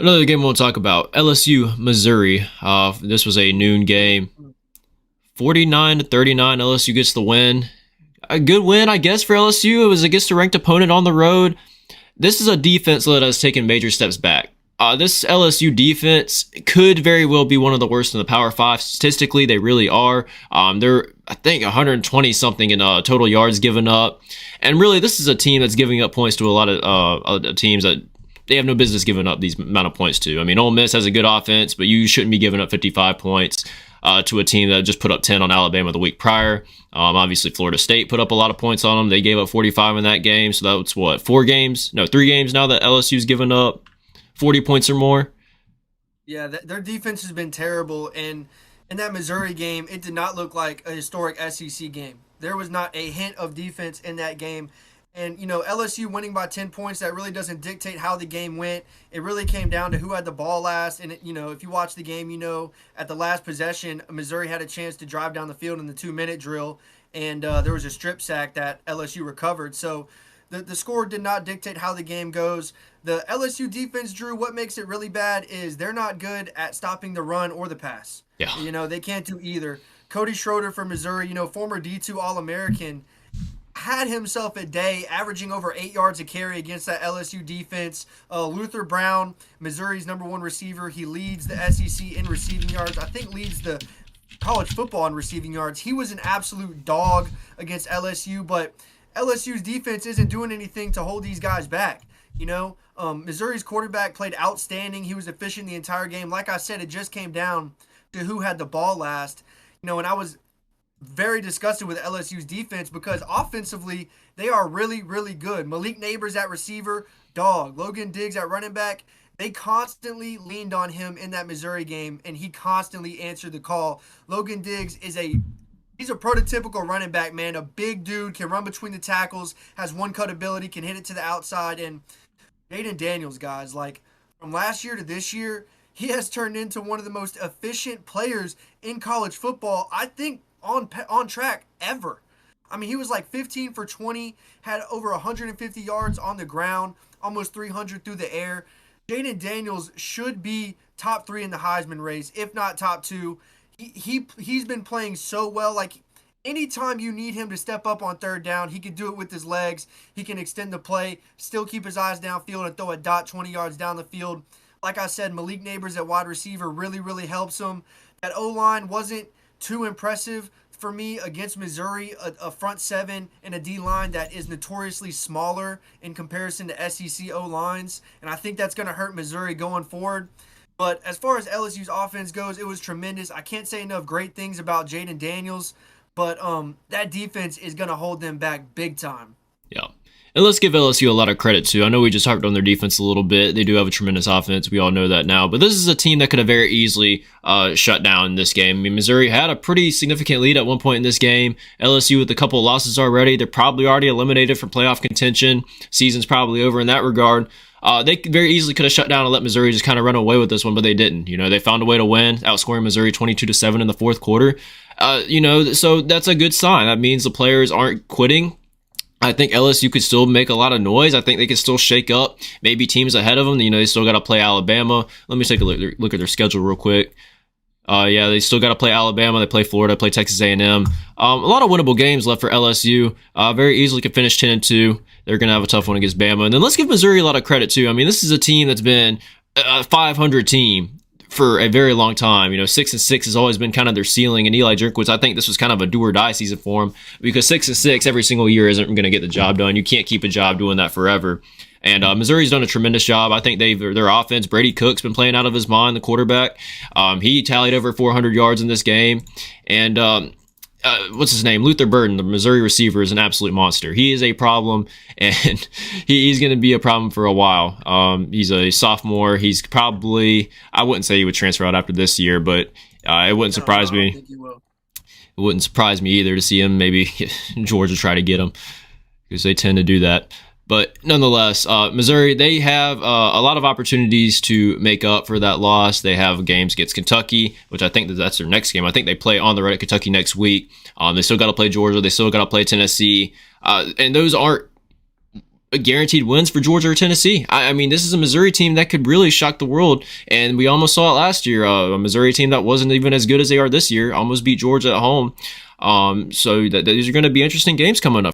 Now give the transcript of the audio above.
Another game we'll talk about, LSU, Missouri. This was a noon game. 49-39, LSU gets the win. A good win, I guess, for LSU. It was against a ranked opponent on the road. This is a defense that has taken major steps back. This LSU defense could very well be one of the worst in the Power 5. Statistically, they really are. They're, I think, 120 something in total yards given up. And really, this is a team that's giving up points to a lot of teams that they have no business giving up these amount of points to. I mean, Ole Miss has a good offense, but you shouldn't be giving up 55 points to a team that just put up 10 on Alabama the week prior. Obviously, Florida State put up a lot of points on them. They gave up 45 in that game. So that's what, 3 games now that LSU's given up 40 points or more. Yeah, their defense has been terrible, and in that Missouri game, it did not look like a historic SEC game. There was not a hint of defense in that game. And, LSU winning by 10 points, that really doesn't dictate how the game went. It really came down to who had the ball last. And, if you watch the game, at the last possession, Missouri had a chance to drive down the field in the 2-minute drill. And there was a strip sack that LSU recovered. So the score did not dictate how the game goes. The LSU defense, Drew, what makes it really bad is they're not good at stopping the run or the pass. Yeah. They can't do either. Cody Schroeder from Missouri, former D2 All-American, had himself a day, averaging over 8 yards a carry against that LSU defense. Luther Brown, Missouri's #1 receiver, he leads the SEC in receiving yards. I think leads the college football in receiving yards. He was an absolute dog against LSU, but LSU's defense isn't doing anything to hold these guys back. Missouri's quarterback played outstanding. He was efficient the entire game. Like I said, it just came down to who had the ball last. And I was very disgusted with LSU's defense because offensively they are really, really good. Malik Neighbors at receiver, dog. Logan Diggs at running back. They constantly leaned on him in that Missouri game, and he constantly answered the call. Logan Diggs he's a prototypical running back, man. A big dude, can run between the tackles, has one cut ability, can hit it to the outside. And Jayden Daniels, guys, like from last year to this year, he has turned into one of the most efficient players in college football, I think, on track ever. I mean, he was like 15 for 20, had over 150 yards on the ground, almost 300 through the air. Jayden Daniels should be top 3 in the Heisman race, if not top 2. He's been playing so well. Like, anytime you need him to step up on third down, he can do it with his legs. He can extend the play, still keep his eyes downfield, and throw a dot 20 yards down the field. Like I said, Malik Neighbors at wide receiver really, really helps him. That O-line wasn't too impressive for me against Missouri, a front 7 and a D-line that is notoriously smaller in comparison to SEC O-lines, and I think that's going to hurt Missouri going forward. But as far as LSU's offense goes, it was tremendous. I can't say enough great things about Jayden Daniels, but that defense is going to hold them back big time. Yeah. And let's give LSU a lot of credit, too. I know we just harped on their defense a little bit. They do have a tremendous offense. We all know that now. But this is a team that could have very easily shut down this game. I mean, Missouri had a pretty significant lead at one point in this game. LSU with a couple of losses already. They're probably already eliminated from playoff contention. Season's probably over in that regard. They very easily could have shut down and let Missouri just kind of run away with this one, but they didn't. They found a way to win, outscoring Missouri 22-7 in the fourth quarter. So that's a good sign. That means the players aren't quitting. I think LSU could still make a lot of noise. I think they could still shake up maybe teams ahead of them. They still got to play Alabama. Let me take a look at their schedule real quick. They still got to play Alabama. They play Florida, play Texas A&M. A lot of winnable games left for LSU. Very easily could finish 10-2. They're going to have a tough one against Bama. And then let's give Missouri a lot of credit, too. I mean, this is a team that's been a 500 team for a very long time. 6-6 has always been kind of their ceiling. And Eli Drinkwitz, I think this was kind of a do or die season for him because 6-6 every single year isn't going to get the job done. You can't keep a job doing that forever. And Missouri's done a tremendous job. I think their offense, Brady Cook's been playing out of his mind, the quarterback. He tallied over 400 yards in this game. And what's his name? Luther Burden, the Missouri receiver, is an absolute monster. He is a problem, and he's going to be a problem for a while. He's a sophomore. He's probably, I wouldn't say he would transfer out after this year, but it wouldn't surprise me. I don't think he will. It wouldn't surprise me either to see him. Maybe Georgia try to get him because they tend to do that. But nonetheless, Missouri, they have a lot of opportunities to make up for that loss. They have games against Kentucky, which I think that's their next game. I think they play on the road at Kentucky next week. They still got to play Georgia. They still got to play Tennessee. And those aren't guaranteed wins for Georgia or Tennessee. I mean, this is a Missouri team that could really shock the world, and we almost saw it last year. A Missouri team that wasn't even as good as they are this year almost beat Georgia at home. So these are going to be interesting games coming up.